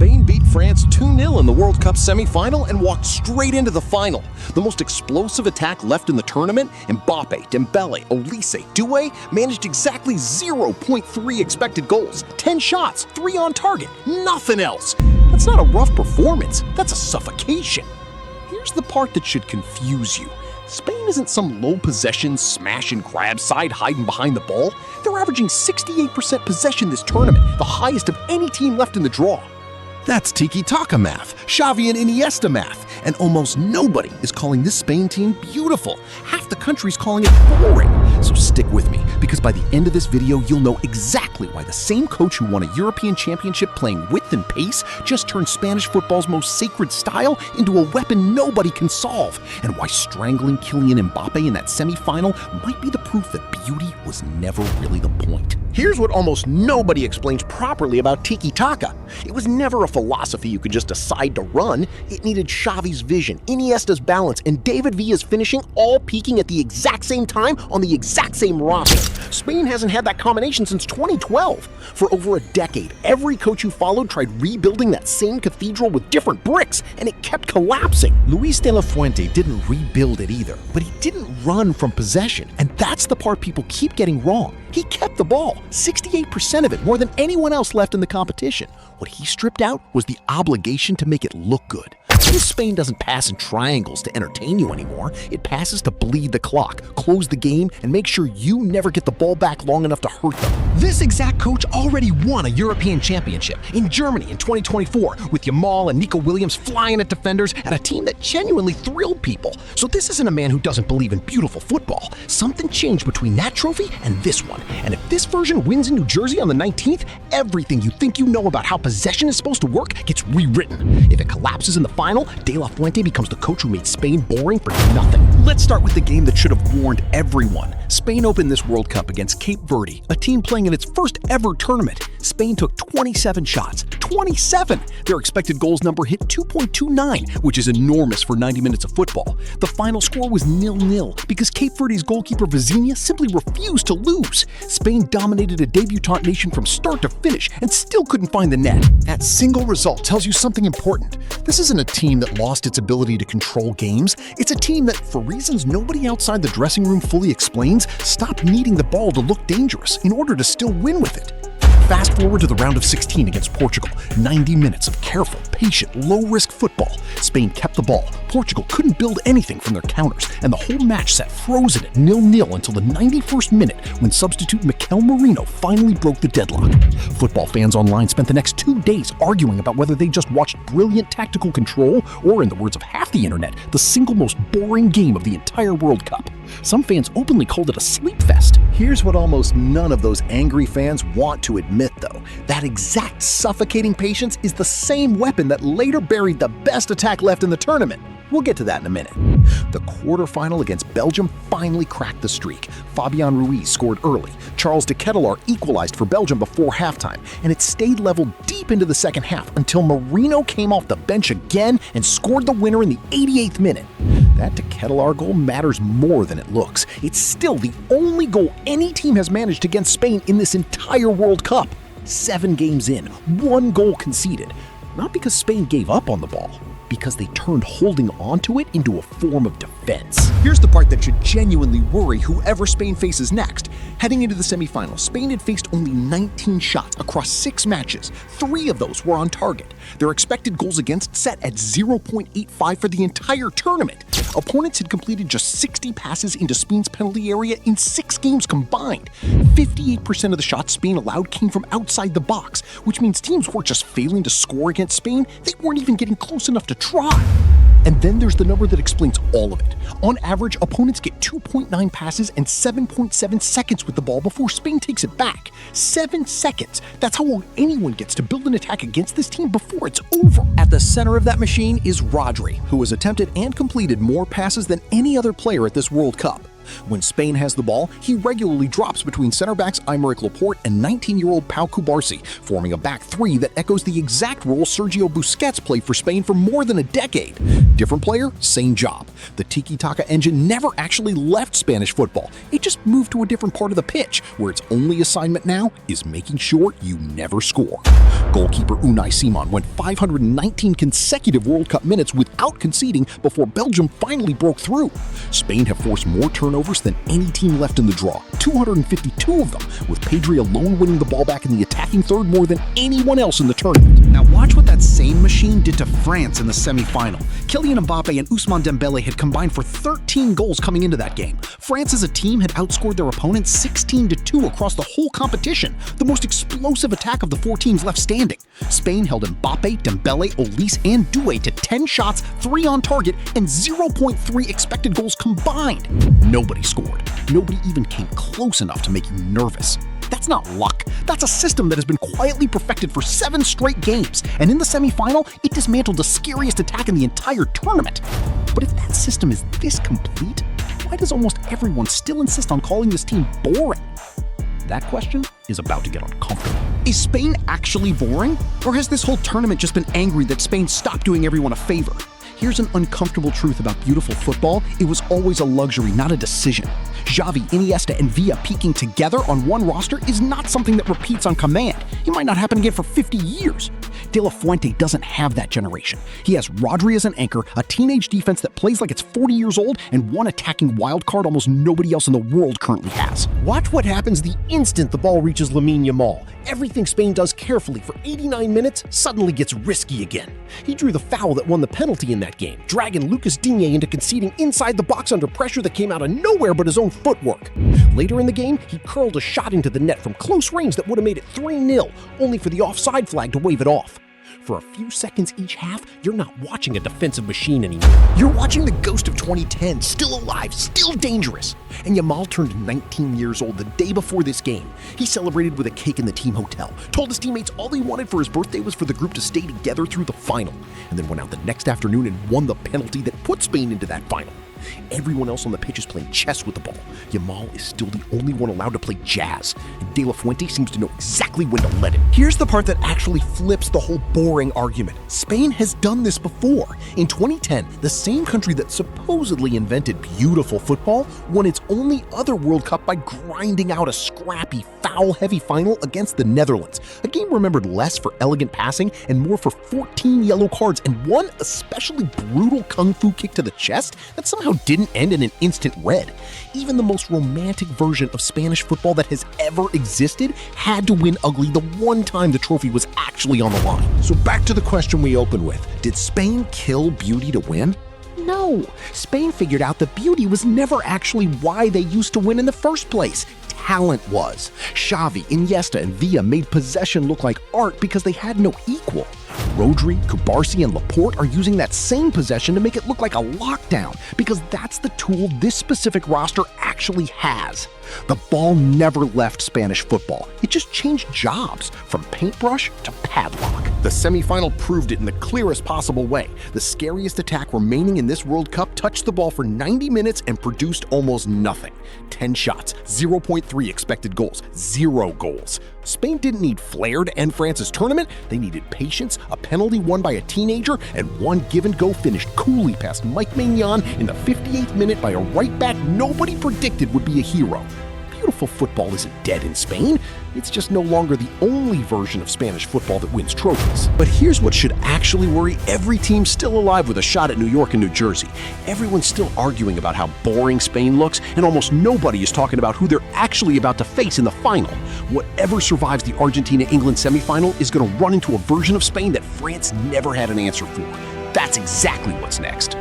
Spain beat France 2-0 in the World Cup semi-final and walked straight into the final. The most explosive attack left in the tournament, Mbappé, Dembélé, Olise, Doué managed exactly 0.3 expected goals, 10 shots, 3 on target, nothing else. That's not a rough performance, that's a suffocation. Here's the part that should confuse you. Spain isn't some low-possession, smash-and-grab side hiding behind the ball. They're averaging 68% possession this tournament, the highest of any team left in the draw. That's tiki-taka math, Xavi and Iniesta math, and almost nobody is calling this Spain team beautiful. Half the country's calling it boring. So stick with me, because by the end of this video, you'll know exactly why the same coach who won a European championship playing width and pace just turned Spanish football's most sacred style into a weapon nobody can solve, and why strangling Kylian Mbappé in that semi-final might be the proof that beauty was never really the point. Here's what almost nobody explains properly about tiki-taka. It was never a philosophy you could just decide to run. It needed Xavi's vision, Iniesta's balance, and David Villa's finishing all peaking at the exact same time on the exact same roster. Spain hasn't had that combination since 2012. For over a decade, every coach who followed tried rebuilding that same cathedral with different bricks, and it kept collapsing. Luis de la Fuente didn't rebuild it either, but he didn't run from possession, and that's the part people keep getting wrong. He kept the ball, 68% of it, more than anyone else left in the competition. What he stripped out was the obligation to make it look good. This Spain doesn't pass in triangles to entertain you anymore. It passes to bleed the clock, close the game, and make sure you never get the ball back long enough to hurt them. This exact coach already won a European championship in Germany in 2024 with Yamal and Nico Williams flying at defenders and a team that genuinely thrilled people. So this isn't a man who doesn't believe in beautiful football. Something changed between that trophy and this one. And if this version wins in New Jersey on the 19th, everything you think you know about how possession is supposed to work gets rewritten. If it collapses in the final, De La Fuente becomes the coach who made Spain boring for nothing. Let's start with the game that should have warned everyone. Spain opened this World Cup against Cape Verde, a team playing in its first ever tournament. Spain took 27 shots. 27! Their expected goals number hit 2.29, which is enormous for 90 minutes of football. The final score was 0-0 because Cape Verde's goalkeeper Vizinha simply refused to lose. Spain dominated a debutant nation from start to finish and still couldn't find the net. That single result tells you something important. This isn't a team that lost its ability to control games. It's a team that, for reasons nobody outside the dressing room fully explains, stopped needing the ball to look dangerous in order to still win with it. Fast forward to the round of 16 against Portugal. 90 minutes of careful, patient, low-risk football. Spain kept the ball. Portugal couldn't build anything from their counters, and the whole match sat frozen at 0-0 until the 91st minute when substitute Mikel Merino finally broke the deadlock. Football fans online spent the next 2 days arguing about whether they just watched brilliant tactical control or, in the words of half the internet, the single most boring game of the entire World Cup. Some fans openly called it a sleep fest. Here's what almost none of those angry fans want to admit, though. That exact suffocating patience is the same weapon that later buried the best attack left in the tournament. We'll get to that in a minute. The quarterfinal against Belgium finally cracked the streak. Fabian Ruiz scored early. Charles de Ketelaere equalized for Belgium before halftime, and it stayed level deep into the second half until Merino came off the bench again and scored the winner in the 88th minute. That de Ketelaere goal matters more than it looks. It's still the only goal any team has managed against Spain in this entire World Cup. 7 games in, 1 goal conceded. Not because Spain gave up on the ball, because they turned holding on to it into a form of defense. Here's the part that should genuinely worry whoever Spain faces next. Heading into the semifinals, Spain had faced only 19 shots across 6 matches. 3 of those were on target. Their expected goals against set at 0.85 for the entire tournament. Opponents had completed just 60 passes into Spain's penalty area in 6 games combined. 58% of the shots Spain allowed came from outside the box, which means teams weren't just failing to score against Spain, they weren't even getting close enough to try. And then there's the number that explains all of it. On average, opponents get 2.9 passes and 7.7 seconds with the ball before Spain takes it back. 7 seconds. That's how long anyone gets to build an attack against this team before it's over. At the center of that machine is Rodri, who has attempted and completed more passes than any other player at this World Cup. When Spain has the ball, he regularly drops between center backs Aymeric Laporte and 19-year-old Pau Cubarsí, forming a back three that echoes the exact role Sergio Busquets played for Spain for more than a decade. Different player, same job. The tiki-taka engine never actually left Spanish football. It just moved to a different part of the pitch, where its only assignment now is making sure you never score. Goalkeeper Unai Simon went 519 consecutive World Cup minutes without conceding before Belgium finally broke through. Spain have forced more turnovers than any team left in the draw, 252 of them, with Pedri alone winning the ball back in the attacking third more than anyone else in the tournament. Now watch what that same machine did to France in the semi-final. Kylian Mbappé and Ousmane Dembélé had combined for 13 goals coming into that game. France as a team had outscored their opponents 16-2 across the whole competition, the most explosive attack of the four teams left standing. Spain held Mbappé, Dembélé, Olise, and Doué to 10 shots, 3 on target, and 0.3 expected goals combined. Nobody scored. Nobody even came close enough to make you nervous. That's not luck. That's a system that has been quietly perfected for 7 straight games, and in the semi-final, it dismantled the scariest attack in the entire tournament. But if that system is this complete, why does almost everyone still insist on calling this team boring? That question is about to get uncomfortable. Is Spain actually boring? Or has this whole tournament just been angry that Spain stopped doing everyone a favor? Here's an uncomfortable truth about beautiful football: it was always a luxury, not a decision. Xavi, Iniesta, and Villa peaking together on one roster is not something that repeats on command. It might not happen again for 50 years. De La Fuente doesn't have that generation. He has Rodri as an anchor, a teenage defense that plays like it's 40 years old, and one attacking wildcard almost nobody else in the world currently has. Watch what happens the instant the ball reaches Lamine Yamal. Everything Spain does carefully for 89 minutes suddenly gets risky again. He drew the foul that won the penalty in that game, dragging Lucas Digne into conceding inside the box under pressure that came out of nowhere but his own footwork. Later in the game, he curled a shot into the net from close range that would have made it 3-0, only for the offside flag to wave it off. For a few seconds each half, you're not watching a defensive machine anymore. You're watching the ghost of 2010, still alive, still dangerous. And Yamal turned 19 years old the day before this game. He celebrated with a cake in the team hotel, told his teammates all he wanted for his birthday was for the group to stay together through the final, and then went out the next afternoon and won the penalty that put Spain into that final. Everyone else on the pitch is playing chess with the ball. Yamal is still the only one allowed to play jazz, and De La Fuente seems to know exactly when to let him. Here's the part that actually flips the whole boring argument. Spain has done this before. In 2010, the same country that supposedly invented beautiful football won its only other World Cup by grinding out a scrappy, foul-heavy final against the Netherlands, a game remembered less for elegant passing and more for 14 yellow cards and one especially brutal kung fu kick to the chest that somehow didn't end in an instant red. Even the most romantic version of Spanish football that has ever existed had to win ugly the one time the trophy was actually on the line. So back to the question we opened with. Did Spain kill beauty to win? No. Spain figured out that beauty was never actually why they used to win in the first place. Talent was. Xavi, Iniesta, and Villa made possession look like art because they had no equal. Rodri, Cubarsí, and Laporte are using that same possession to make it look like a lockdown because that's the tool this specific roster actually has. The ball never left Spanish football. It just changed jobs from paintbrush to padlock. The semifinal proved it in the clearest possible way. The scariest attack remaining in this World Cup touched the ball for 90 minutes and produced almost nothing. 10 shots, 0.3 expected goals, 0 goals. Spain didn't need flair to end France's tournament. They needed patience, a penalty won by a teenager, and one give-and-go finished coolly past Mike Maignan in the 58th minute by a right back nobody predicted would be a hero. Beautiful football isn't dead in Spain. It's just no longer the only version of Spanish football that wins trophies. But here's what should actually worry every team still alive with a shot at New York and New Jersey. Everyone's still arguing about how boring Spain looks, and almost nobody is talking about who they're actually about to face in the final. Whatever survives the Argentina-England semifinal is going to run into a version of Spain that France never had an answer for. That's exactly what's next.